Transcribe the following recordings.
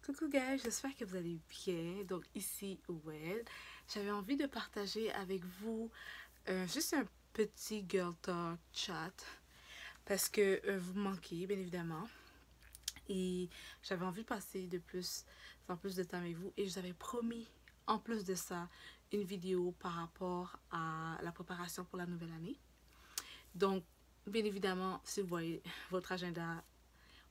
Coucou guys, j'espère que vous allez bien. Donc ici Well, j'avais envie de partager avec vous juste un petit girl talk chat parce que vous me manquez bien évidemment et j'avais envie de passer de plus en plus de temps avec vous et je vous avais promis en plus de ça une vidéo par rapport à la préparation pour la nouvelle année. Donc bien évidemment, si vous voyez votre agenda,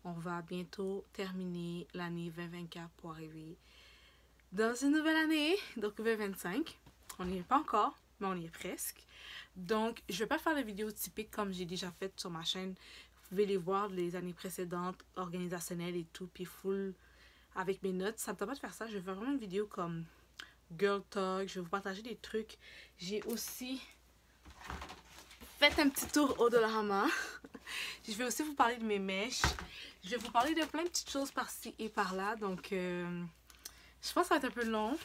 on va bientôt terminer l'année 2024 pour arriver dans une nouvelle année, donc 2025. On n'y est pas encore, mais on y est presque. Donc, je ne vais pas faire de vidéos typiques comme j'ai déjà fait sur ma chaîne. Vous pouvez les voir les années précédentes, organisationnelles et tout, puis full avec mes notes. Ça ne me tente pas de faire ça. Je vais faire vraiment une vidéo comme Girl Talk. Je vais vous partager des trucs. J'ai aussi fait un petit tour au Dollarama. Je vais aussi vous parler de mes mèches. Je vais vous parler de plein de petites choses par-ci et par-là. Donc, je pense que ça va être un peu long.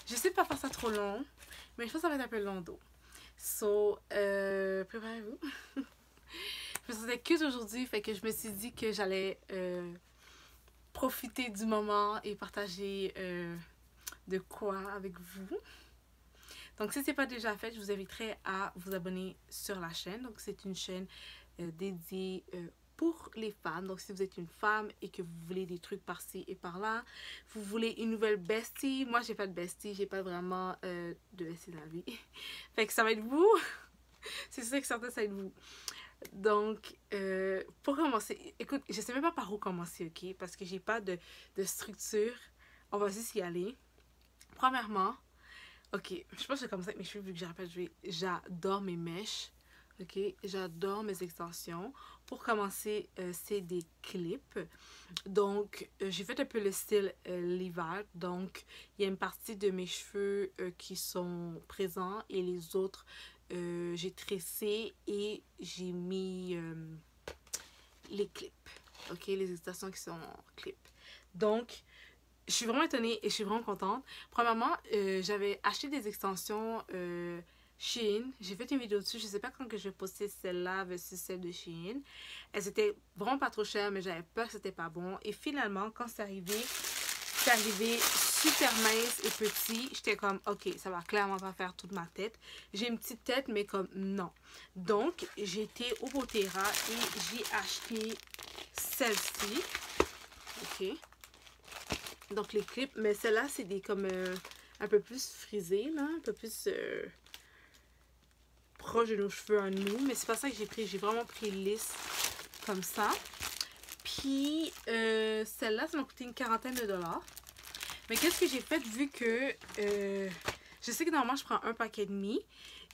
J'essaie de ne pas faire ça trop long. Mais je pense que ça va être un peu long d'eau. So, préparez-vous. Je me sentais cute aujourd'hui. Fait que je me suis dit que j'allais profiter du moment et partager de quoi avec vous. Donc, si ce n'est pas déjà fait, je vous inviterai à vous abonner sur la chaîne. Donc, c'est une chaîne dédiée pour les femmes. Donc, si vous êtes une femme et que vous voulez des trucs par-ci et par-là, vous voulez une nouvelle bestie. Moi, j'ai pas de bestie. J'ai pas vraiment de bestie dans la vie. Fait que ça va être vous. C'est sûr que certain, ça va être vous. Donc, pour commencer, écoute, je sais même pas par où commencer, ok? Parce que j'ai pas de structure. On va juste y aller. Premièrement, ok, je pense que comme ça avec mes cheveux, vu que j'ai rappelé, j'adore mes mèches. Ok, j'adore mes extensions. Pour commencer, c'est des clips. Donc, j'ai fait un peu le style l'hiver. Donc, il y a une partie de mes cheveux qui sont présents et les autres, j'ai tressé et j'ai mis les clips. Ok, les extensions qui sont clips. Donc, je suis vraiment étonnée et je suis vraiment contente. Premièrement, j'avais acheté des extensions Shein. J'ai fait une vidéo dessus. Je sais pas quand que je vais poster celle-là versus celle de Shein. Elles étaient vraiment pas trop chères, mais j'avais peur que c'était pas bon. Et finalement, quand c'est arrivé super mince et petit. J'étais comme, ok, ça va clairement pas faire toute ma tête. J'ai une petite tête, mais comme, non. Donc, j'ai été au Botera et j'ai acheté celle-ci. Ok. Donc les clips, mais celle-là c'est des comme un peu plus frisés là, un peu plus proche de nos cheveux à nous, mais c'est pas ça que j'ai pris, j'ai vraiment pris lisse comme ça. Puis celle-là ça m'a coûté une quarantaine de dollars. Mais qu'est-ce que j'ai fait vu que je sais que normalement je prends un paquet et demi.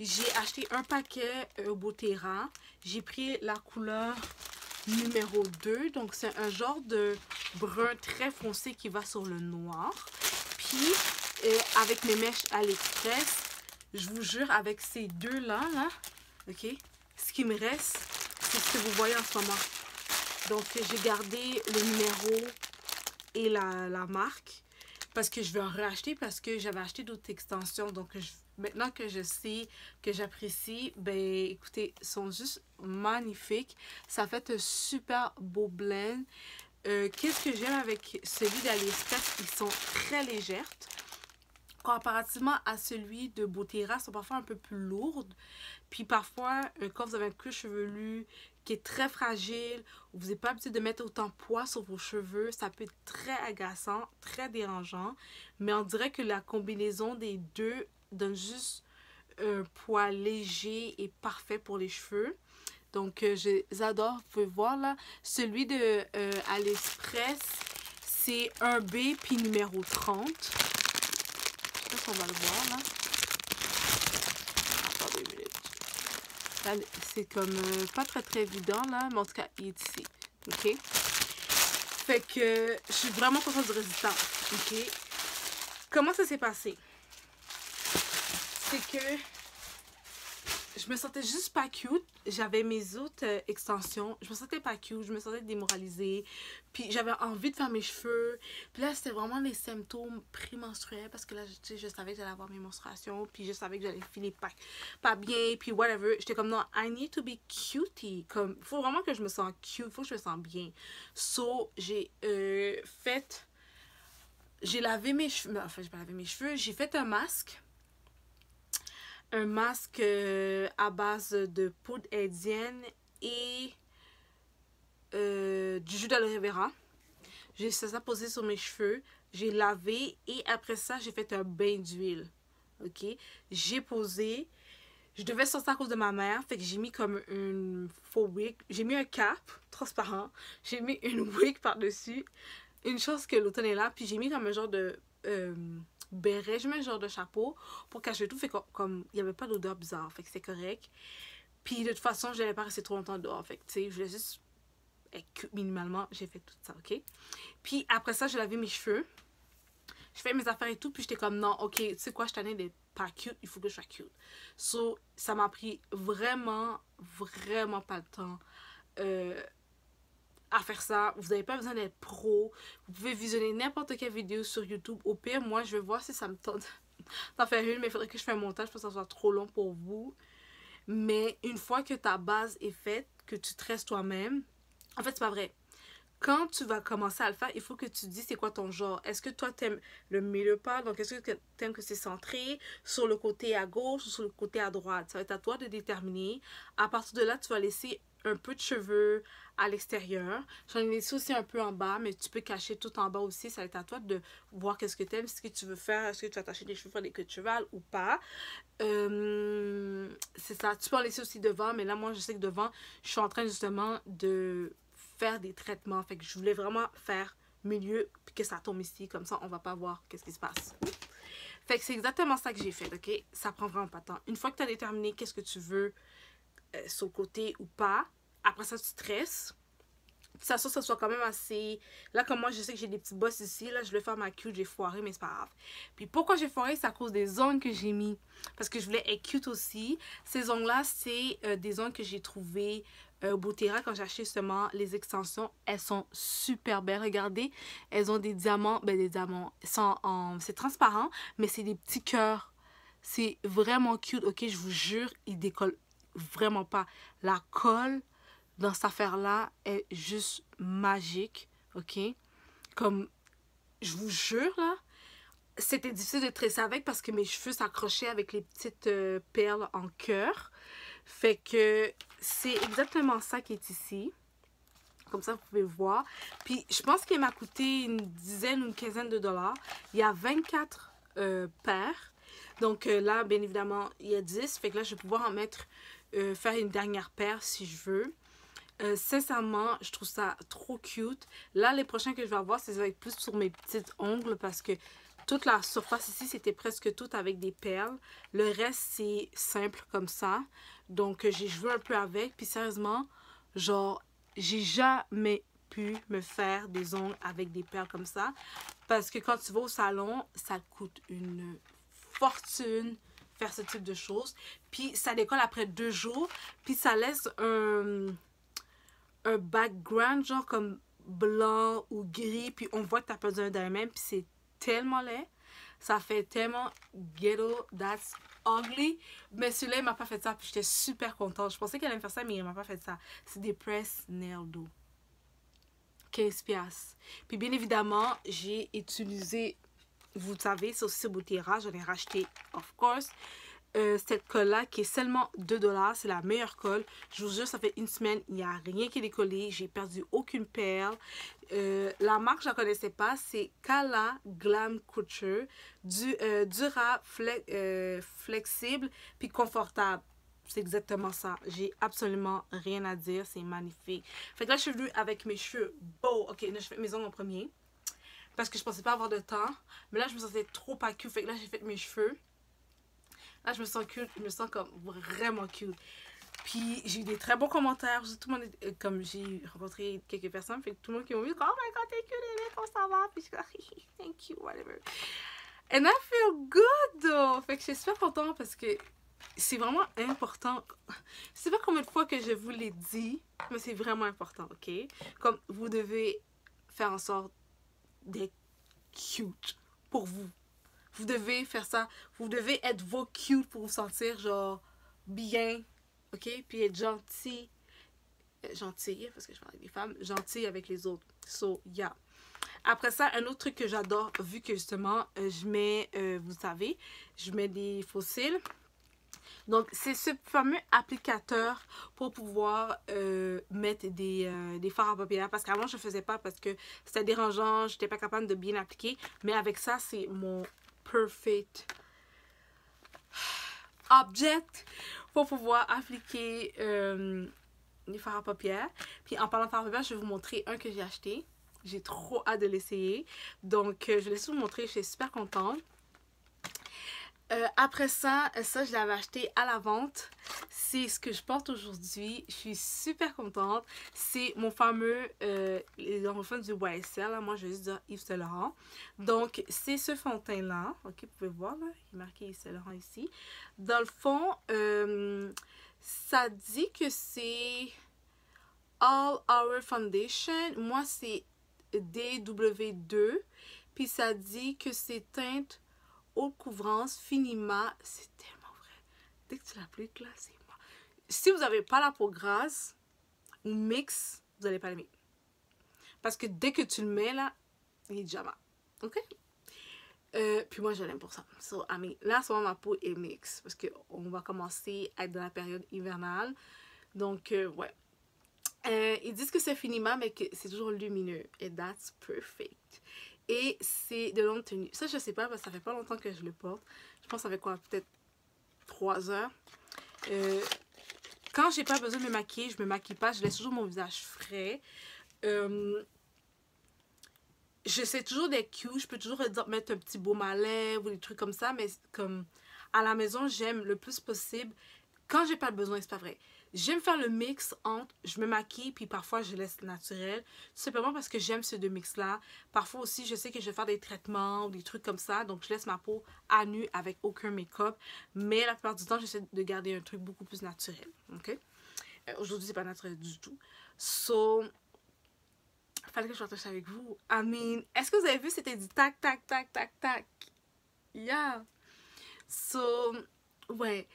J'ai acheté un paquet au Botera. J'ai pris la couleur numéro 2. Donc, c'est un genre de brun très foncé qui va sur le noir. Puis, avec mes mèches AliExpress, je vous jure, avec ces deux-là, là, ok, ce qui me reste, c'est ce que vous voyez en ce moment. Donc, j'ai gardé le numéro et la marque parce que je vais en racheter parce que j'avais acheté d'autres extensions. Donc, maintenant que je sais que j'apprécie, ben écoutez, ils sont juste magnifiques. Ça fait un super beau blend. Qu'est-ce que j'aime avec celui d'AliExpress? Ils sont très légères. Comparativement à celui de Botera, ils sont parfois un peu plus lourdes. Puis parfois, quand vous avez un cuir chevelu qui est très fragile, ou vous n'êtes pas habitué de mettre autant de poids sur vos cheveux, ça peut être très agaçant, très dérangeant. Mais on dirait que la combinaison des deux donne juste un poids léger et parfait pour les cheveux. Donc, j'adore. Vous pouvez voir là, celui de AliExpress, c'est 1B puis numéro 30. Je sais pas si on va le voir là. Attendez une minute. Là, c'est comme pas très évident là, mais en tout cas, il est ici. Ok? Fait que je suis vraiment contente du résultat. Ok? Comment ça s'est passé? C'est que je me sentais juste pas cute. J'avais mes autres extensions. Je me sentais pas cute. Je me sentais démoralisée. Puis j'avais envie de faire mes cheveux. Puis là, c'était vraiment les symptômes prémenstruels. Parce que là, je savais que j'allais avoir mes menstruations. Puis je savais que j'allais finir pas bien. Puis whatever. J'étais comme non, I need to be cutie. Comme, faut vraiment que je me sente cute. Faut que je me sente bien. So, j'ai fait j'ai lavé mes cheveux. Enfin, j'ai pas lavé mes cheveux. J'ai fait un masque. Un masque à base de poudre indienne et du jus d'aloe vera. J'ai laissé ça poser sur mes cheveux. J'ai lavé et après ça, j'ai fait un bain d'huile. Ok? J'ai posé. Je devais sortir à cause de ma mère. Fait que j'ai mis comme une faux wig. J'ai mis un cap transparent. J'ai mis une wig par-dessus. Une chance que l'automne est là. Puis j'ai mis comme un genre de béret. J'ai mis un genre de chapeau pour cacher tout. Fait que comme il n'y avait pas d'odeur bizarre. Fait que c'est correct. Puis de toute façon, je n'allais pas rester trop longtemps dehors. Fait que tu sais, je voulais juste minimalement, j'ai fait tout ça, ok? Puis après ça, j'ai lavé mes cheveux. Je fais mes affaires et tout. Puis j'étais comme, non, ok, tu sais quoi, je t'en ai des pas cute, il faut que je sois cute. So, ça m'a pris vraiment, vraiment pas le temps à faire ça. Vous n'avez pas besoin d'être pro. Vous pouvez visionner n'importe quelle vidéo sur YouTube. Au pire, moi, je vais voir si ça me tente d'en faire une, mais il faudrait que je fasse un montage pour que ça soit trop long pour vous. Mais une fois que ta base est faite, que tu tresses toi-même, en fait, c'est pas vrai. Quand tu vas commencer à le faire, il faut que tu te dis c'est quoi ton genre. Est-ce que toi t'aimes le milieu pas? Donc est-ce que t'aimes que c'est centré sur le côté à gauche ou sur le côté à droite? Ça va être à toi de déterminer. À partir de là, tu vas laisser un peu de cheveux à l'extérieur. J'en ai laissé aussi un peu en bas, mais tu peux cacher tout en bas aussi. Ça va être à toi de voir qu'est-ce que t'aimes, ce que tu veux faire. Est-ce que tu vas attacher des cheveux, faire des queues de cheval ou pas. C'est ça. Tu peux en laisser aussi devant, mais là, moi, je sais que devant, je suis en train justement de faire des traitements. Fait que je voulais vraiment faire milieu puis que ça tombe ici. Comme ça, on va pas voir qu'est-ce qui se passe. Fait que c'est exactement ça que j'ai fait, ok? Ça prend vraiment pas de temps. Une fois que tu as déterminé qu'est-ce que tu veux sur le côté ou pas, après ça, tu stresses. Ça soit quand même assez... Là, comme moi, je sais que j'ai des petits bosses ici. Là, je voulais faire ma cute, j'ai foiré, mais c'est pas grave. Puis pourquoi j'ai foiré? C'est à cause des ongles que j'ai mis. Parce que je voulais être cute aussi. Ces ongles-là, c'est des ongles que j'ai trouvés au Botera quand j'ai acheté justement les extensions. Elles sont super belles. Regardez, elles ont des diamants. Ben, des diamants. C'est transparent, mais c'est des petits cœurs. C'est vraiment cute. Ok, je vous jure, ils décollent vraiment pas. La colle dans cette affaire-là est juste magique, ok? Comme, je vous jure, là, c'était difficile de tresser avec parce que mes cheveux s'accrochaient avec les petites perles en cœur. Fait que c'est exactement ça qui est ici. Comme ça, vous pouvez voir. Puis, je pense qu'il m'a coûté une dizaine ou une quinzaine de dollars. Il y a 24 paires. Donc là, bien évidemment, il y a 10. Fait que là, je vais pouvoir en mettre, faire une dernière paire si je veux. Sincèrement, je trouve ça trop cute. Là, les prochains que je vais avoir, c'est avec plus sur mes petites ongles parce que toute la surface ici, c'était presque tout avec des perles. Le reste, c'est simple comme ça. Donc, j'ai joué un peu avec. Puis sérieusement, genre, j'ai jamais pu me faire des ongles avec des perles comme ça. Parce que quand tu vas au salon, ça coûte une fortune faire ce type de choses. Puis ça décolle après 2 jours. Puis ça laisse un background genre comme blanc ou gris, puis on voit que t'as perdu un diamant, puis c'est tellement laid, ça fait tellement ghetto, that's ugly, mais celui-là il m'a pas fait ça, puis j'étais super contente. Je pensais qu'elle allait me faire ça, mais il m'a pas fait ça. C'est des press nail do, 15$. Puis bien évidemment, j'ai utilisé, vous le savez, c'est aussi ce Botera, j'en ai racheté, of course. Cette colle-là qui est seulement 2$. C'est la meilleure colle. Je vous jure, ça fait une semaine, il n'y a rien qui est décollé. J'ai perdu aucune perle. La marque, je ne la connaissais pas. C'est Kala Glam Couture. Durable, flexible, puis confortable. C'est exactement ça. J'ai absolument rien à dire. C'est magnifique. Fait que là, je suis venue avec mes cheveux beaux. Ok, là, je fais mes ongles en premier. Parce que je pensais pas avoir de temps. Mais là, je me sentais trop pas cute. Fait que là, j'ai fait mes cheveux. Là, je me sens cute, je me sens comme vraiment cute. Puis, j'ai eu des très bons commentaires. Tout le monde, comme j'ai rencontré quelques personnes, fait que tout le monde qui m'a dit, oh my god, t'es cute, comment ça va? Puis, je suis comme, thank you, whatever. And I feel good, though. Fait que je suis super contente parce que c'est vraiment important. Je sais pas combien de fois que je vous l'ai dit, mais c'est vraiment important, ok? Comme, vous devez faire en sorte d'être cute pour vous. Vous devez faire ça. Vous devez être vos cute pour vous sentir genre bien. Ok? Puis être gentil. Gentille, parce que je parle avec des femmes. Gentil avec les autres. So, yeah. Après ça, un autre truc que j'adore, vu que justement, je mets, vous savez, je mets des fossiles. Donc, c'est ce fameux applicateur pour pouvoir mettre des fards à paupières. Parce qu'avant, je ne faisais pas parce que c'était dérangeant, je n'étais pas capable de bien appliquer. Mais avec ça, c'est mon perfect object pour pouvoir appliquer les fards à paupières. Puis, en parlant de fards à paupières, je vais vous montrer un que j'ai acheté. J'ai trop hâte de l'essayer. Donc, je vais laisser vous montrer. Je suis super contente. Après ça, je l'avais acheté à la vente. C'est ce que je porte aujourd'hui. Je suis super contente. C'est mon fameux, les enfants du YSL. Là. Moi, je vais juste dire Yves Saint Laurent. Donc, c'est ce fond de teint-là. Ok, vous pouvez voir, là. Il est marqué Yves Saint Laurent ici. Dans le fond, ça dit que c'est All Hour Foundation. Moi, c'est DW2. Puis, ça dit que c'est teinte haute couvrance, finiment. C'est tellement vrai. Dès que tu l'appliques, là, c'est moi. Si vous n'avez pas la peau grasse ou mix, vous n'allez pas l'aimer. Parce que dès que tu le mets, là, il est déjà mal. OK? Puis moi, je l'aime pour ça. So, I mean, là, souvent, ma peau est mix. Parce qu'on va commencer à être dans la période hivernale. Donc, ouais. Ils disent que c'est finiment, mais que c'est toujours lumineux. Et that's perfect. Et c'est de longue tenue. Ça, je sais pas, parce que ça fait pas longtemps que je le porte. Je pense que ça fait quoi? Peut-être 3 heures. Quand j'ai pas besoin de me maquiller, je me maquille pas. Je laisse toujours mon visage frais. J'essaie toujours d'être cute. Je peux toujours mettre un petit baume à lèvres ou des trucs comme ça. Mais comme à la maison, j'aime le plus possible. Quand j'ai pas besoin, c'est pas vrai. J'aime faire le mix entre je me maquille puis parfois je laisse naturel. Tout simplement parce que j'aime ces deux mix-là. Parfois aussi, je sais que je vais faire des traitements ou des trucs comme ça. Donc, je laisse ma peau à nu avec aucun make-up. Mais la plupart du temps, j'essaie de garder un truc beaucoup plus naturel. OK? Aujourd'hui, c'est pas naturel du tout. So, fallait que je partage ça avec vous. I mean, est-ce que vous avez vu, c'était du tac, tac, tac, tac, tac. Yeah. So, ouais.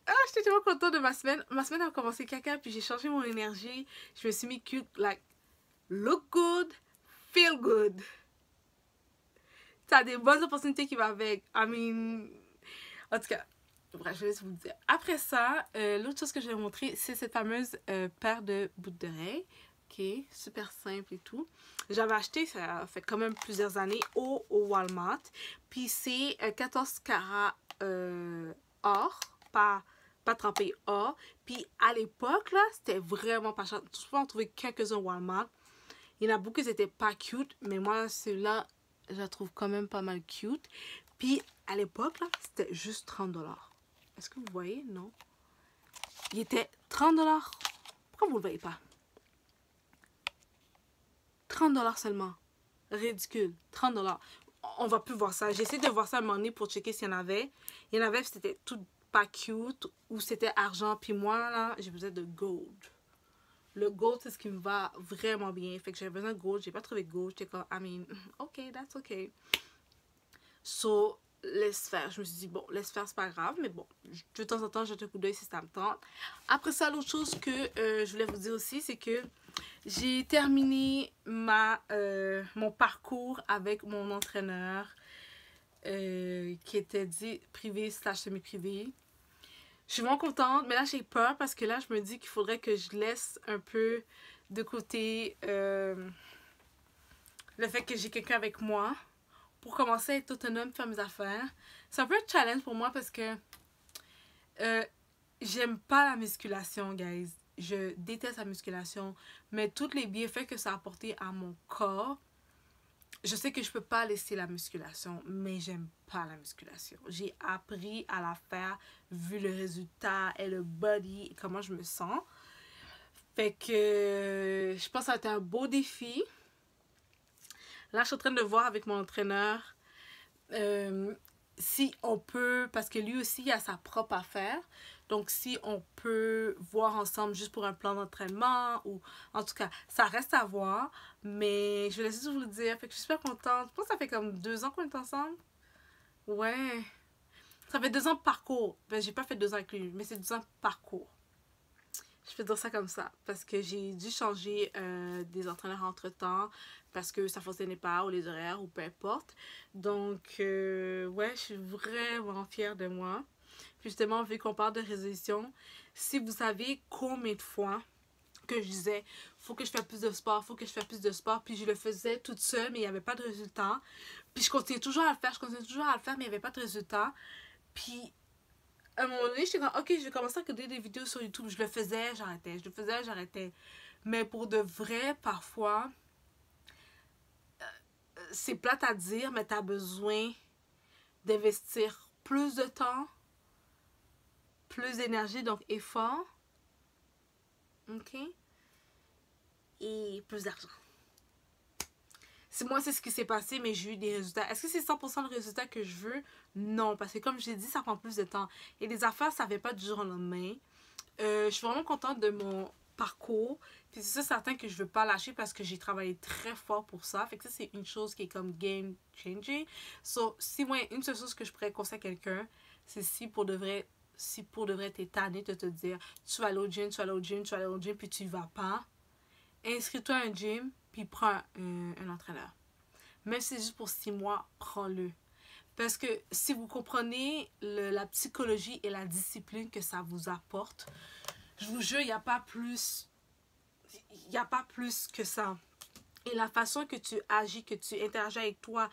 Ah, j'étais tellement contente de ma semaine. Ma semaine a commencé caca, puis j'ai changé mon énergie. Je me suis mis cute, like, look good, feel good. T'as des bonnes opportunités qui vont avec. I mean, en tout cas, bref, je vais vous le dire. Après ça, l'autre chose que je vais vous montrer, c'est cette fameuse paire de boucles d'oreilles. Ok, super simple et tout. J'avais acheté, ça fait quand même plusieurs années, au Walmart. Puis c'est 14 carats or, pas trempé or. Puis à l'époque, là, c'était vraiment pas cher. Je peux en trouver quelques-uns au Walmart. Il y en a beaucoup qui n'étaient pas cute, mais moi, celui-là, je la trouve quand même pas mal cute. Puis à l'époque, là, c'était juste 30 $. Est-ce que vous voyez? Non. Il était 30 $. Pourquoi vous ne le voyez pas? 30 $ seulement. Ridicule. 30 $. On va plus voir ça. J'ai essayé de voir ça à un moment donné pour checker s'il y en avait. Il y en avait, c'était tout pas cute ou c'était argent. Puis moi, là, j'ai besoin de gold. Le gold, c'est ce qui me va vraiment bien. Fait que j'avais besoin de gold. J'ai pas trouvé gold. J'étais comme, I mean, ok, that's ok. So, laisse faire. Je me suis dit, bon, laisse faire, c'est pas grave. Mais bon, de temps en temps, jette un coup d'œil si ça me tente. Après ça, l'autre chose que je voulais vous dire aussi, c'est que j'ai terminé mon parcours avec mon entraîneur qui était dit privé / semi-privé. Je suis vraiment contente, mais là j'ai peur parce que là je me dis qu'il faudrait que je laisse un peu de côté le fait que j'ai quelqu'un avec moi pour commencer à être autonome, faire mes affaires. C'est un peu un challenge pour moi parce que j'aime pas la musculation, guys. Je déteste la musculation, mais tous les bienfaits que ça a apporté à mon corps, je sais que je peux pas laisser la musculation, mais j'aime pas la musculation. J'ai appris à la faire vu le résultat et le body et comment je me sens. Fait que je pense que ça a été un beau défi. Là, je suis en train de voir avec mon entraîneur si on peut, parce que lui aussi il a sa propre affaire. Donc, si on peut voir ensemble juste pour un plan d'entraînement ou... En tout cas, ça reste à voir. Mais je vais juste vous le dire. Fait que je suis super contente. Je pense que ça fait comme 2 ans qu'on est ensemble. Ouais. Ça fait 2 ans de parcours. Ben, j'ai pas fait 2 ans avec lui, mais c'est 2 ans de parcours. Je peux dire ça comme ça. Parce que j'ai dû changer des entraîneurs entre-temps. Parce que ça fonctionnait pas, ou les horaires, ou peu importe. Donc, ouais, je suis vraiment fière de moi. Puis justement, vu qu'on parle de résolution, si vous savez combien de fois que je disais, faut que je fasse plus de sport, faut que je fasse plus de sport, puis je le faisais toute seule, mais il n'y avait pas de résultat. Puis je continuais toujours à le faire, mais il n'y avait pas de résultat. Puis à un moment donné, j'étais comme, ok, je vais commencer à regarder des vidéos sur YouTube. Je le faisais, j'arrêtais. Je le faisais, j'arrêtais. Mais pour de vrai, parfois, c'est plate à dire, mais tu as besoin d'investir plus de temps, plus d'énergie, donc effort, ok, et plus d'argent. Moi, c'est ce qui s'est passé, mais j'ai eu des résultats. Est-ce que c'est 100% le résultat que je veux? Non, parce que comme j'ai dit, ça prend plus de temps. Et les affaires, ça ne fait pas du jour au lendemain. Je suis vraiment contente de mon parcours. Puis c'est ça certain que je veux pas lâcher parce que j'ai travaillé très fort pour ça. Fait que ça, c'est une chose qui est comme game changing. So, si moi, une seule chose que je pourrais conseiller à quelqu'un, c'est si pour de vrai t'es tanné de te dire tu vas aller au gym, tu vas aller au gym, tu vas aller au gym, puis tu y vas pas, inscris-toi à un gym, puis prends un entraîneur. Même si c'est juste pour 6 mois, prends-le. Parce que si vous comprenez la psychologie et la discipline que ça vous apporte, je vous jure, il n'y a pas plus. Il n'y a pas plus que ça. Et la façon que tu agis, que tu interagis avec toi,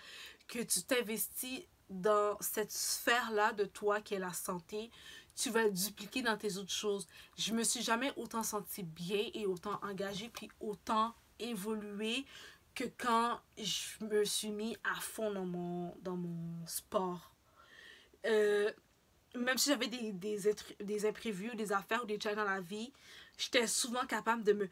que tu t'investis dans cette sphère-là de toi qui est la santé, tu vas le dupliquer dans tes autres choses. Je me suis jamais autant sentie bien et autant engagée puis autant évoluée que quand je me suis mis à fond dans mon sport. Même si j'avais des imprévus, des affaires ou des challenges dans la vie, j'étais souvent capable de me...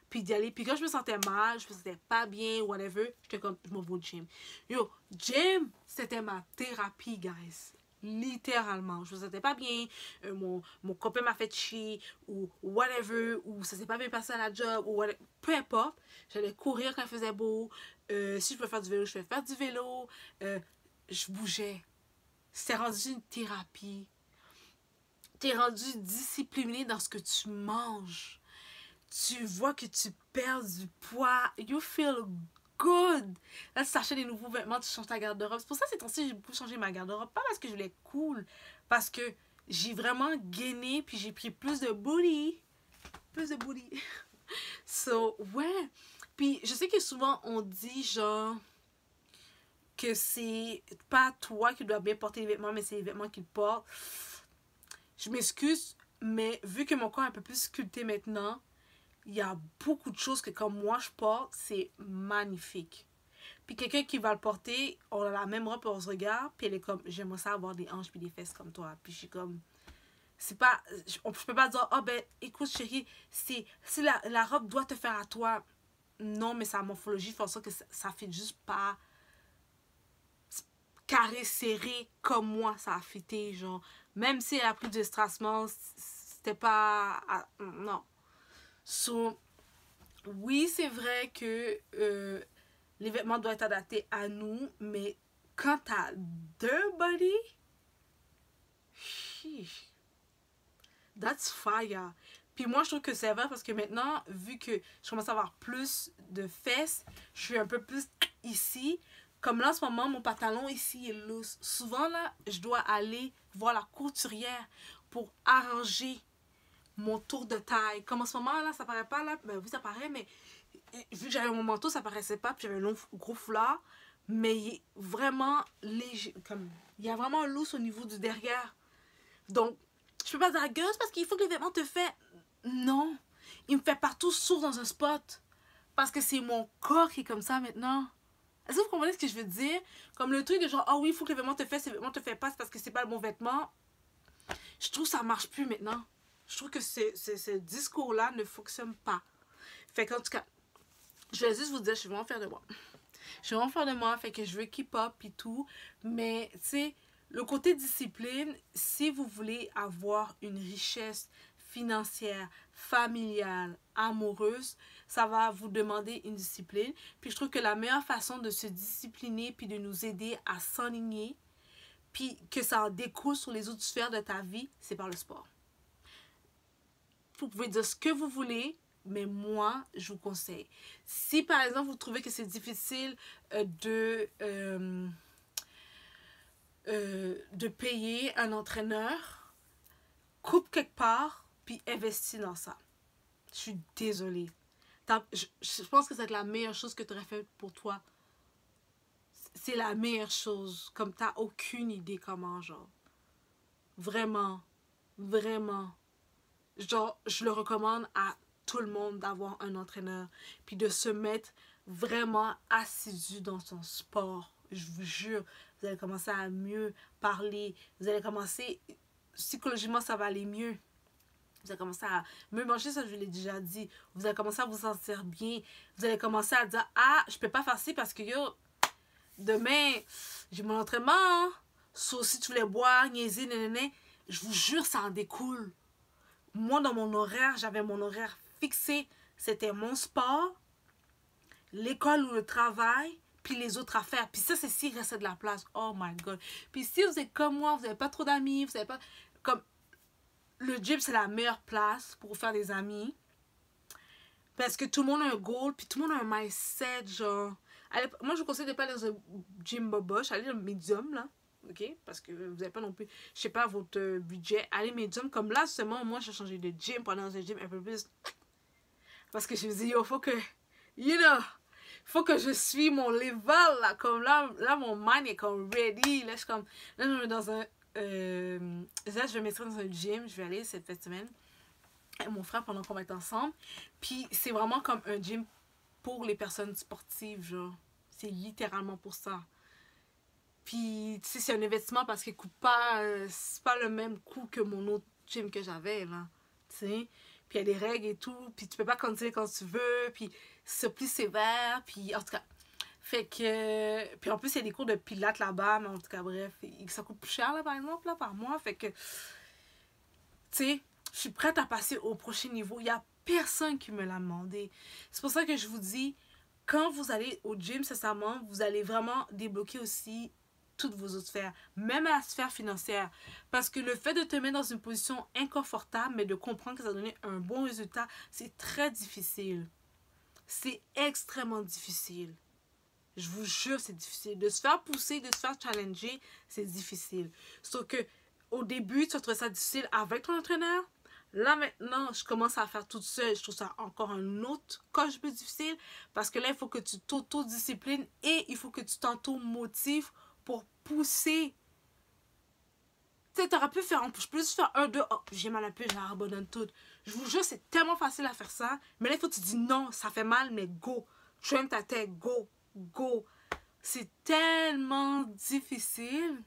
Puis d'y aller. Puis quand je me sentais mal, je me sentais pas bien, whatever, j'étais comme, je m'en vais au gym. Yo, gym, c'était ma thérapie, guys. Littéralement. Je me sentais pas bien, mon copain m'a fait chier, ou whatever, ou ça s'est pas bien passé à la job, ou whatever. Peu importe. J'allais courir quand il faisait beau. Si je peux faire du vélo, je vais faire du vélo. Je bougeais. C'est rendu une thérapie. T'es rendu discipliné dans ce que tu manges. Tu vois que tu perds du poids. You feel good. Là, tu t'achètes des nouveaux vêtements, tu changes ta garde-robe. C'est pour ça que ces temps-ci, j'ai beaucoup changé ma garde-robe. Pas parce que je voulais cool. Parce que j'ai vraiment gainé, puis j'ai pris plus de booty. Plus de booty. So, ouais. Puis, je sais que souvent, on dit genre que c'est pas toi qui dois bien porter les vêtements, mais c'est les vêtements qu'il porte. Je m'excuse, mais vu que mon corps est un peu plus sculpté maintenant, il y a beaucoup de choses que comme moi je porte, c'est magnifique. Puis quelqu'un qui va le porter, on a la même robe, on se regarde, puis elle est comme, j'aimerais ça avoir des hanches puis des fesses comme toi. Puis je suis comme, c'est pas, je peux pas dire, oh ben, écoute chérie, si la robe doit te faire à toi. Non, mais sa morphologie fait en sorte que ça fait juste pas carré serré comme moi ça a fité, genre. Même si elle a pris du strassement, c'était pas... non. So, oui, c'est vrai que les vêtements doivent être adaptés à nous, mais quand t'as deux body, that's fire. Puis moi, je trouve que c'est vrai parce que maintenant, vu que je commence à avoir plus de fesses, je suis un peu plus ici. Comme là, en ce moment, mon pantalon ici est loose. Souvent, là, je dois aller voir la couturière pour arranger mon tour de taille. Comme en ce moment, là, ça paraît pas, là. Ben oui, ça paraît, mais vu que j'avais mon manteau, ça paraissait pas. Puis j'avais un long, gros foulard. Mais il est vraiment léger. Comme, il y a vraiment un loose au niveau du derrière. Donc, je peux pas dire gueule parce qu'il faut que les vêtements te fassent. Non. Il me fait partout sauf dans un spot. Parce que c'est mon corps qui est comme ça maintenant. Est-ce que vous comprenez ce que je veux dire? Comme le truc de genre, oh oui, il faut que le vêtement te fasse, ce vêtement te fait pas, c'est parce que c'est pas le bon vêtement. Je trouve que ça marche plus maintenant. Je trouve que ce discours-là ne fonctionne pas. Fait qu'en tout cas, je vais juste vous dire, je suis vraiment fière de moi. Je suis vraiment fière de moi, fait que je veux keep up et tout. Mais, tu sais, le côté discipline, si vous voulez avoir une richesse financière, familiale, amoureuse, ça va vous demander une discipline. Puis je trouve que la meilleure façon de se discipliner puis de nous aider à s'enligner, puis que ça en découle sur les autres sphères de ta vie, c'est par le sport. vous pouvez dire ce que vous voulez, mais moi, je vous conseille. Si, par exemple, vous trouvez que c'est difficile de payer un entraîneur, coupe quelque part, puis investis dans ça. Je suis désolée. Je pense que c'est la meilleure chose que tu aurais fait pour toi. C'est la meilleure chose. Comme tu n'as aucune idée comment, genre. Vraiment. Vraiment. Genre, je le recommande à tout le monde d'avoir un entraîneur. Puis de se mettre vraiment assidu dans son sport. Je vous jure, vous allez commencer à mieux parler. Vous allez commencer, psychologiquement, ça va aller mieux. Vous allez commencer à mieux manger, ça je l'ai déjà dit. Vous allez commencer à vous sentir bien. Vous allez commencer à dire, ah, je peux pas faire ça parce que yo, demain, j'ai mon entraînement. Hein? So, si tu voulais boire, niaiser, nénéné, je vous jure, ça en découle. Moi, dans mon horaire, j'avais mon horaire fixé. C'était mon sport, l'école ou le travail, puis les autres affaires. Puis ça, c'est s'il restait de la place. Oh my God. Puis si vous êtes comme moi, vous n'avez pas trop d'amis, vous n'avez pas... Comme... Le gym, c'est la meilleure place pour faire des amis. Parce que tout le monde a un goal, puis tout le monde a un mindset, genre... Allez, moi, je vous conseille de pas aller dans un gym boboche. Allez dans le médium, là. OK? Parce que vous n'avez pas non plus, je sais pas, votre budget. Allez médium. Comme là, justement, moi, j'ai changé de gym pour aller dans un gym un peu plus. Parce que je me dis, yo, faut que, you know, faut que je suis mon level, là. Comme là, mon mind est comme ready. Là, je suis comme, là, je vais dans un, là, je vais m'inscrire dans un gym. Je vais aller cette semaine avec mon frère pendant qu'on va être ensemble. Puis, c'est vraiment comme un gym pour les personnes sportives, genre. C'est littéralement pour ça. Puis, tu sais, c'est un investissement parce qu'il coûte pas, c'est pas le même coût que mon autre gym que j'avais, là. Tu sais. Puis, il y a des règles et tout. Puis, tu peux pas continuer quand tu veux. Puis, c'est plus sévère. Puis, en tout cas. Fait que. Puis, en plus, il y a des cours de pilates là-bas. Mais en tout cas, bref. Ça coûte plus cher, là, par exemple, là, par mois. Fait que. Tu sais, je suis prête à passer au prochain niveau. Il y a personne qui me l'a demandé. C'est pour ça que je vous dis, quand vous allez au gym, sincèrement, vous allez vraiment débloquer aussi toutes vos autres sphères, même à la sphère financière. Parce que le fait de te mettre dans une position inconfortable, mais de comprendre que ça va donner un bon résultat, c'est très difficile. C'est extrêmement difficile. Je vous jure, c'est difficile. De se faire pousser, de se faire challenger, c'est difficile. Sauf que au début, tu vas trouver ça difficile avec ton entraîneur. Là, maintenant, je commence à faire toute seule. Je trouve ça encore un autre coche plus difficile. Parce que là, il faut que tu t'auto-disciplines et il faut que tu t'auto-motives pour pousser. Tu sais, tu aurais pu faire, je peux juste faire 1, 2, oh, j'ai mal à pied, je la abandonne tout. Je vous jure, c'est tellement facile à faire ça. Mais là, il faut que tu dis non, ça fait mal, mais go. Train ta tête, go, go. C'est tellement difficile.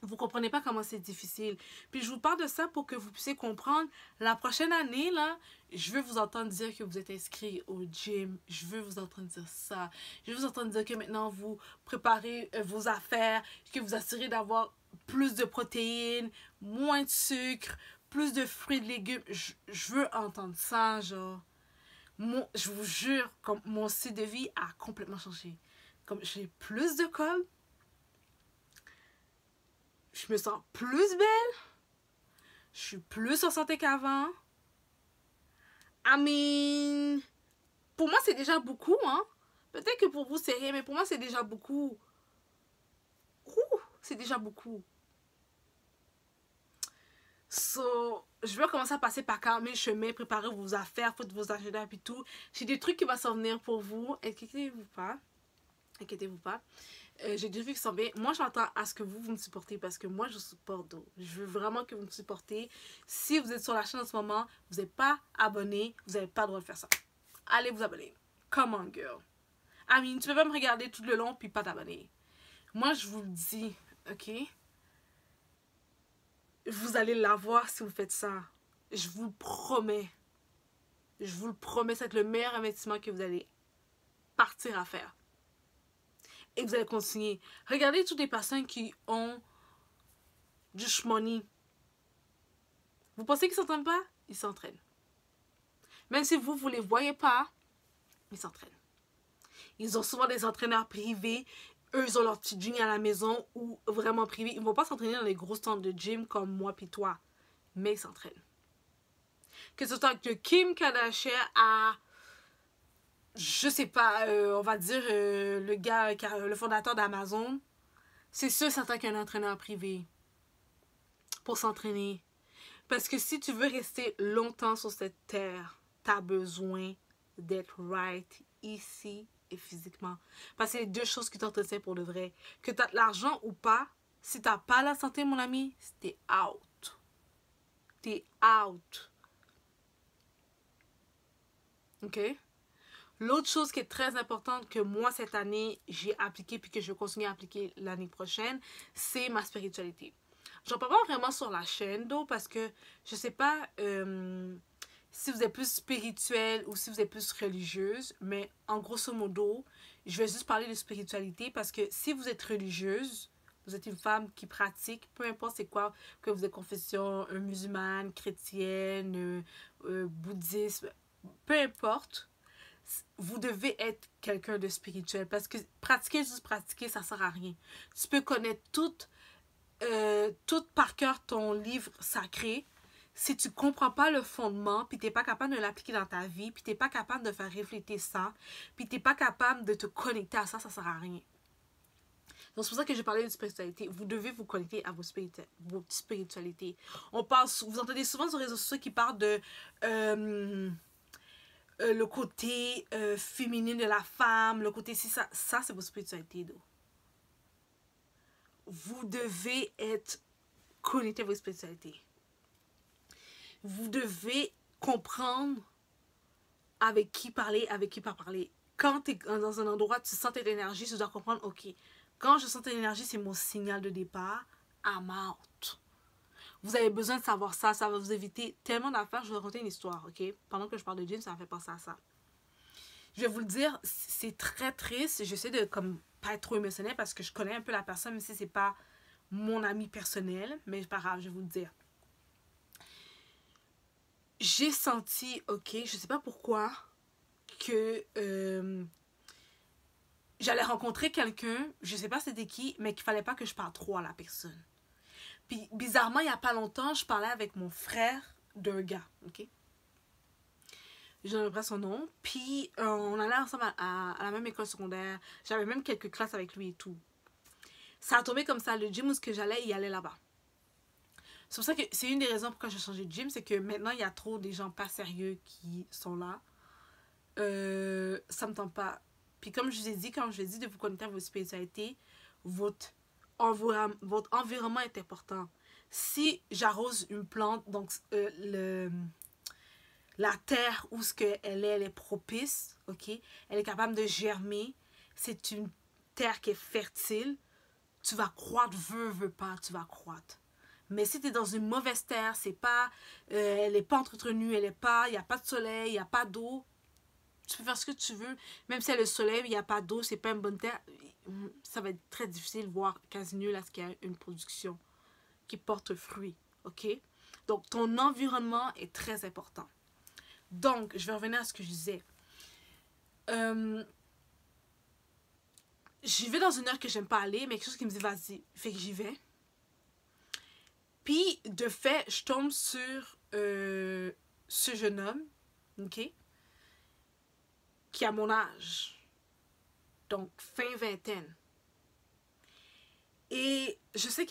Vous comprenez pas comment c'est difficile. Puis je vous parle de ça pour que vous puissiez comprendre. La prochaine année, là, je veux vous entendre dire que vous êtes inscrit au gym. Je veux vous entendre dire ça. Je veux vous entendre dire que maintenant, vous préparez vos affaires, que vous assurez d'avoir plus de protéines, moins de sucre, plus de fruits et de légumes. Je veux entendre ça, genre. Je vous jure, comme mon style de vie a complètement changé. Comme j'ai plus de colle. Je me sens plus belle. Je suis plus en santé qu'avant. I mean, pour moi, c'est déjà beaucoup, hein. Peut-être que pour vous, c'est rien, mais pour moi, c'est déjà beaucoup. C'est déjà beaucoup. So, je vais commencer à passer par 40 000 chemins, préparer vos affaires, foutre vos agendas et tout. J'ai des trucs qui vont s'en venir pour vous. Inquiétez-vous pas. Inquiétez-vous pas. J'ai des trucs qui s'en viennent. Moi, j'entends à ce que vous me supportez parce que moi, je supporte d'autres. Je veux vraiment que vous me supportez. Si vous êtes sur la chaîne en ce moment, vous n'êtes pas abonné, vous n'avez pas le droit de faire ça. Allez vous abonner. Come on, girl. I mean, tu peux pas me regarder tout le long puis pas t'abonner. Moi, je vous le dis, ok? Vous allez l'avoir si vous faites ça. Je vous le promets. Je vous le promets, c'est le meilleur investissement que vous allez partir à faire. Et vous allez continuer. Regardez toutes les personnes qui ont du money. Vous pensez qu'ils ne s'entraînent pas? Ils s'entraînent. Même si vous ne les voyez pas, ils s'entraînent. Ils ont souvent des entraîneurs privés. Eux, ils ont leur petit gym à la maison ou vraiment privé. Ils ne vont pas s'entraîner dans les gros centres de gym comme moi puis toi. Mais ils s'entraînent. Que ce soit de Kim Kardashian à, je sais pas, on va dire le gars, le fondateur d'Amazon, c'est sûr certain qu'il y a un entraîneur privé pour s'entraîner. Parce que si tu veux rester longtemps sur cette terre, tu as besoin d'être right ici et physiquement. Parce que c'est les deux choses qui t'entretiennent pour de vrai. Que tu as de l'argent ou pas, si tu n'as pas la santé, mon ami, t'es out. T'es out. OK? L'autre chose qui est très importante que moi, cette année, j'ai appliqué puis que je vais continuer à appliquer l'année prochaine, c'est ma spiritualité. J'en parle pas vraiment sur la chaîne, d'eau, parce que je sais pas si vous êtes plus spirituelle ou si vous êtes plus religieuse, mais en grosso modo, je vais juste parler de spiritualité parce que si vous êtes religieuse, vous êtes une femme qui pratique, peu importe c'est quoi, que vous êtes confession musulmane, chrétienne, bouddhiste, peu importe, vous devez être quelqu'un de spirituel parce que pratiquer, juste pratiquer, ça sert à rien. Tu peux connaître tout par cœur ton livre sacré. Si tu comprends pas le fondement, puis tu n'es pas capable de l'appliquer dans ta vie, puis tu n'es pas capable de faire refléter ça, puis tu n'es pas capable de te connecter à ça, ça sert à rien. Donc c'est pour ça que je parlais de spiritualité. Vous devez vous connecter à votre spiritualité. Vous entendez souvent sur les réseaux sociaux qui parlent de le côté féminin de la femme, le côté si ça c'est votre spiritualité. Donc. Vous devez être connecté à votre spiritualité. Vous devez comprendre avec qui parler, avec qui pas parler. Quand tu es dans un endroit, tu sens cette énergie, tu dois comprendre, ok, quand je sens cette énergie, c'est mon signal de départ, I'm out. Vous avez besoin de savoir ça, ça va vous éviter tellement d'affaires. Je vais vous raconter une histoire, ok? Pendant que je parle de Jim, ça m'a fait penser à ça. Je vais vous le dire, c'est très triste. J'essaie de comme pas être trop émotionnelle parce que je connais un peu la personne, même si c'est pas mon ami personnel, mais c'est pas grave, je vais vous le dire. J'ai senti, ok, je sais pas pourquoi, que j'allais rencontrer quelqu'un, je sais pas c'était qui, mais qu'il fallait pas que je parle trop à la personne. Puis bizarrement, il y a pas longtemps, je parlais avec mon frère d'un gars, ok? Je n'avais pas son nom. Puis on allait ensemble à la même école secondaire. J'avais même quelques classes avec lui et tout. Ça a tombé comme ça. Le gym où j'allais, il allait là-bas. C'est pour ça que c'est une des raisons pourquoi j'ai changé de gym. C'est que maintenant, il y a trop des gens pas sérieux qui sont là. Ça me tente pas. Puis comme je vous ai dit, quand je vous ai dit de vous connecter à votre spiritualité, votre environnement est important. Si j'arrose une plante, donc la terre où elle est propice, ok? Elle est capable de germer. C'est une terre qui est fertile. Tu vas croître, veux pas, tu vas croître. Mais si tu es dans une mauvaise terre, c'est pas, elle n'est pas entretenue, il n'y a pas de soleil, il n'y a pas d'eau, tu peux faire ce que tu veux. Même si il y a le soleil, il n'y a pas d'eau, c'est pas une bonne terre, ça va être très difficile, voire quasi nul à ce qu'il y ait une production qui porte fruit, ok? Donc, ton environnement est très important. Donc, je vais revenir à ce que je disais. J'y vais dans une heure que j'aime pas aller, mais quelque chose qui me dit vas-y, fait que j'y vais. Puis, de fait, je tombe sur ce jeune homme, ok, qui a mon âge. Donc, fin vingtaine. Et je sais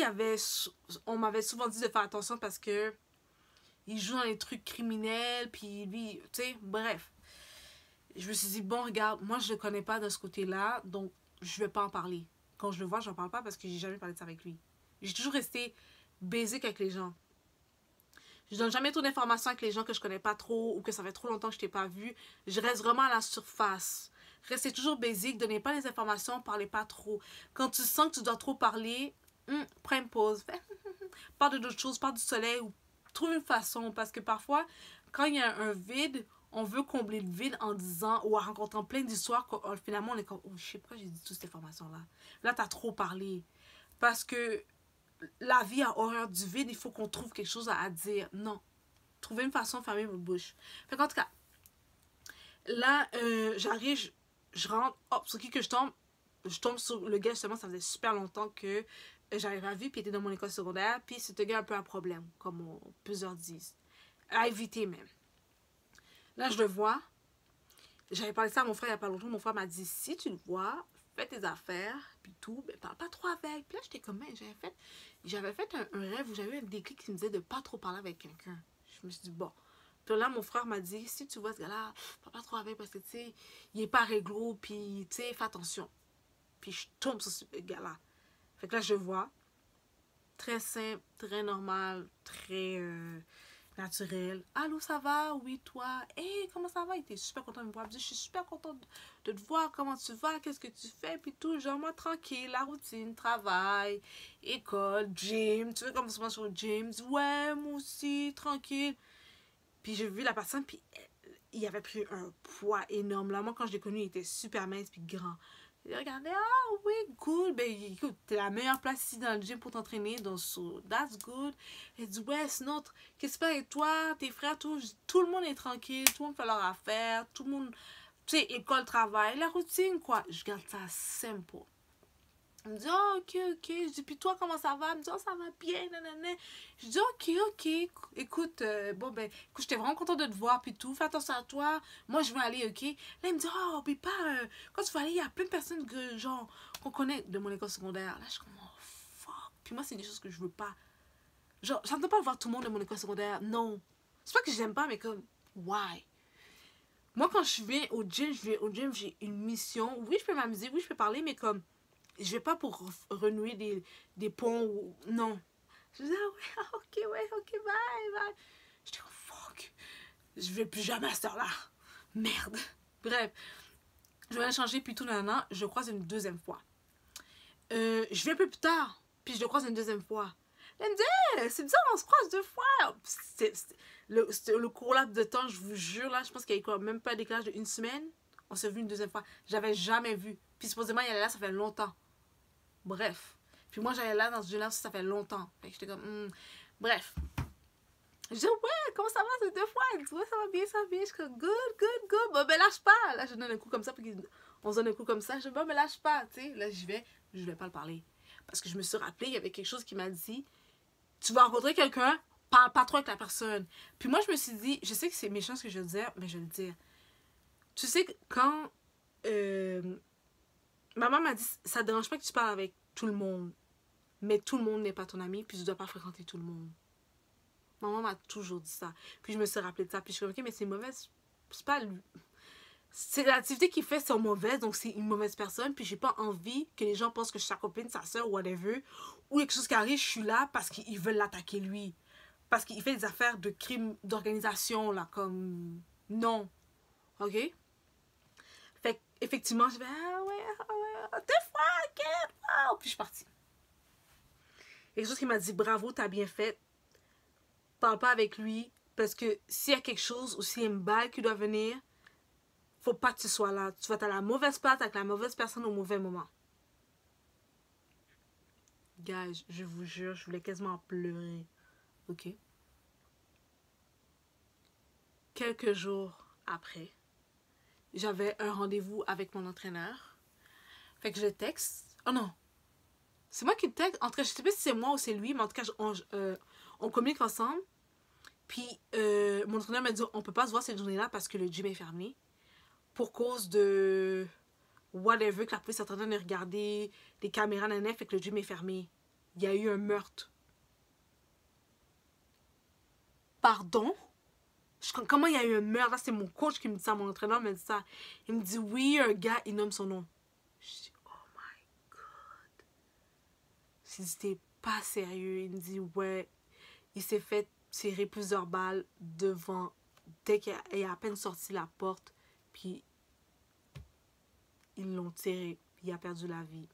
on m'avait souvent dit de faire attention parce que il joue dans les trucs criminels, puis lui, tu sais, bref. Je me suis dit, bon, regarde, moi, je le connais pas de ce côté-là, donc je vais pas en parler. Quand je le vois, j'en parle pas parce que j'ai jamais parlé de ça avec lui. J'ai toujours resté basique avec les gens. Je donne jamais trop d'informations avec les gens que je connais pas trop ou que ça fait trop longtemps que je t'ai pas vu. Je reste vraiment à la surface. Restez toujours basique, donnez pas les informations, parlez pas trop. Quand tu sens que tu dois trop parler, prends une pause. Parle d'autres choses, parle du soleil ou trouve une façon. Parce que parfois, quand il y a un vide, on veut combler le vide en disant ou en rencontrant plein d'histoires. Finalement, on est comme, oh, je sais pas pourquoi j'ai dit toutes ces informations-là. Là, t'as trop parlé. Parce que la vie a horreur du vide, il faut qu'on trouve quelque chose à dire. Non. Trouvez une façon de fermer votre bouche. Fait qu'en tout cas, là, j'arrive, je rentre, hop, sur qui que je tombe sur le gars, justement, ça faisait super longtemps que j'avais pas vu, puis il était dans mon école secondaire, puis c'était un gars un peu un problème, comme plusieurs disent. À éviter même. Là, je le vois. J'avais parlé ça à mon frère il n'y a pas longtemps. Mon frère m'a dit, si tu le vois, fais tes affaires, puis tout, mais parle pas trop avec. Puis là, j'étais comme, ben, j'avais fait un rêve où j'avais eu un déclic qui me disait de pas trop parler avec quelqu'un. Je me suis dit, bon. Puis là, mon frère m'a dit, si tu vois ce gars-là, parle pas trop avec parce que, tu sais, il est pas réglo, puis, tu sais, fais attention. Puis je tombe sur ce gars-là. Fait que là, je vois. Très simple, très normal, très naturel. Allô, ça va? Oui, toi? Hey, comment ça va? Il était super content de me voir. Je suis super contente de te voir. Comment tu vas? Qu'est-ce que tu fais? Puis tout, genre, moi, tranquille, la routine, travail, école, gym. Tu veux comment ça va sur le gym? Ouais, moi aussi, tranquille. Puis j'ai vu la personne, puis il avait pris un poids énorme. Là, moi, quand je l'ai connu, il était super mince puis grand. J'ai regardé, ah oui, cool. Ben écoute, t'es la meilleure place ici dans le gym pour t'entraîner. Donc, so, that's good. Elle dit, ouais, sinon, qu'est-ce que c'est avec toi, tes frères, tout le monde est tranquille, tout le monde fait leur affaire, tout le monde, tu sais, école, travail, la routine, quoi. Je garde ça simple. Elle me dit, oh, ok, ok. Je dis, puis toi, comment ça va? Elle me dit, oh, ça va bien, nanana. Je dis, ok, ok. Écoute, bon, ben, écoute, j'étais vraiment contente de te voir, puis tout. Fais attention à toi. Moi, je vais aller, ok. Là, elle me dit, oh, puis pas, quand tu vas aller, il y a plein de personnes que, genre, qu'on connaît de mon école secondaire. Là, je suis comme, oh, fuck. Puis moi, c'est des choses que je veux pas. Genre, j'entends pas voir tout le monde de mon école secondaire. Non. C'est pas que j'aime pas, mais comme, why? Moi, quand je viens au gym, j'ai une mission. Oui, je peux m'amuser, oui, je peux parler, mais comme, je vais pas pour renouer des ponts ou... Non. Je dis, ah ouais, ok, bye, bye. Je dis, oh fuck. Je vais plus jamais à cette heure-là. Merde. Bref. Je vais aller changer, puis tout, nanana. Je croise une deuxième fois. Je viens un peu plus tard, puis je le croise une deuxième fois. Elle me dit, hey, c'est bizarre, on se croise deux fois. Le court laps de temps, je vous jure, là, je pense qu'il y a quoi, même pas un décalage d'une semaine. On s'est vu une deuxième fois. J'avais jamais vu. Puis supposément, il y allait là, ça fait longtemps. Bref. Puis moi, j'allais là dans ce jeu-là, ça fait longtemps. Fait que j'étais comme, bref. Je dis, ouais, comment ça va, c'est deux fois? Elle dit, ouais, ça va bien, ça va bien. Je suis comme, good. Bon, ben lâche pas. Là, je donne un coup comme ça, puis on se donne un coup comme ça. Je dis, bon, ben lâche pas, tu sais. Là, je vais pas le parler. Parce que je me suis rappelé, il y avait quelque chose qui m'a dit, tu vas rencontrer quelqu'un, parle pas trop avec la personne. Puis moi, je me suis dit, je sais que c'est méchant ce que je veux dire, mais je vais le dire. Tu sais, quand maman m'a dit, ça te dérange pas que tu parles avec tout le monde, mais tout le monde n'est pas ton ami, puis tu dois pas fréquenter tout le monde. Maman m'a toujours dit ça. Puis je me suis rappelé de ça, puis je suis comme, ok, mais c'est mauvaise. C'est pas lui. C'est l'activité qu'il fait, c'est mauvaise, donc c'est une mauvaise personne, puis j'ai pas envie que les gens pensent que je suis sa copine, sa soeur, whatever, ou quelque chose qui arrive, je suis là parce qu'ils veulent l'attaquer lui. Parce qu'il fait des affaires de crimes d'organisation, là, comme... Non. Ok? Fait effectivement, je vais, ah ouais, deux fois, ok, wow. Puis je suis partie. Il y a quelque chose qui m'a dit, bravo, t'as bien fait. Parle pas avec lui, parce que s'il y a quelque chose, ou s'il y a une balle qui doit venir, faut pas que tu sois là. Tu vas être à la mauvaise place avec la mauvaise personne au mauvais moment. Guys, je vous jure, je voulais quasiment pleurer. Ok? Quelques jours après, j'avais un rendez-vous avec mon entraîneur. Fait que je texte. Oh non! C'est moi qui le texte. En tout cas, je sais pas si c'est moi ou c'est lui, mais en tout cas, on communique ensemble. Puis, mon entraîneur m'a dit, on peut pas se voir cette journée-là parce que le gym est fermé. Pour cause de whatever, que la police est en train de regarder, les caméras, nanana, fait que le gym est fermé. Il y a eu un meurtre. Pardon? Comment il y a eu un meurtre? Là, c'est mon coach qui me dit ça, mon entraîneur me dit ça. Il me dit, oui, un gars, il nomme son nom. Je dis, oh my God. Je dis, t'es pas sérieux. Il me dit, ouais, il s'est fait tirer plusieurs balles devant, dès qu'il a à peine sorti la porte, puis ils l'ont tiré, puis il a perdu la vie.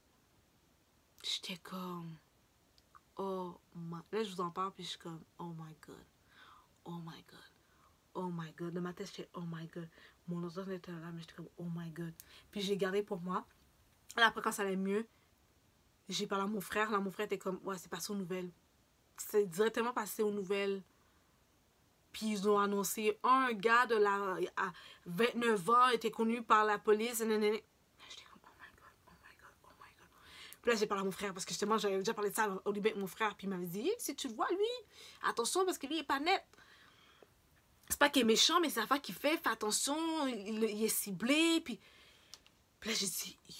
J'étais comme, oh my... Là, je vous en parle, puis je suis comme, oh my God. Oh my God. Oh my God. Dans ma tête, j'étais, oh my God. Mon ordinateur était là, mais j'étais comme, oh my God. Puis j'ai gardé pour moi. Là, après, quand ça allait mieux, j'ai parlé à mon frère. Là, mon frère était comme, ouais, c'est passé aux nouvelles. C'est directement passé aux nouvelles. Puis ils ont annoncé un gars de la à 29 ans était connu par la police. J'étais comme, oh my God, oh my God, oh my God. Puis là, j'ai parlé à mon frère parce que justement, j'avais déjà parlé de ça au début avec mon frère. Puis il m'avait dit, si tu le vois, lui, attention parce que lui, il est pas net. c'est pas qu'il est méchant, mais c'est l'affaire qu'il fait. Fais attention, il est ciblé. Puis là, j'ai dit, yo,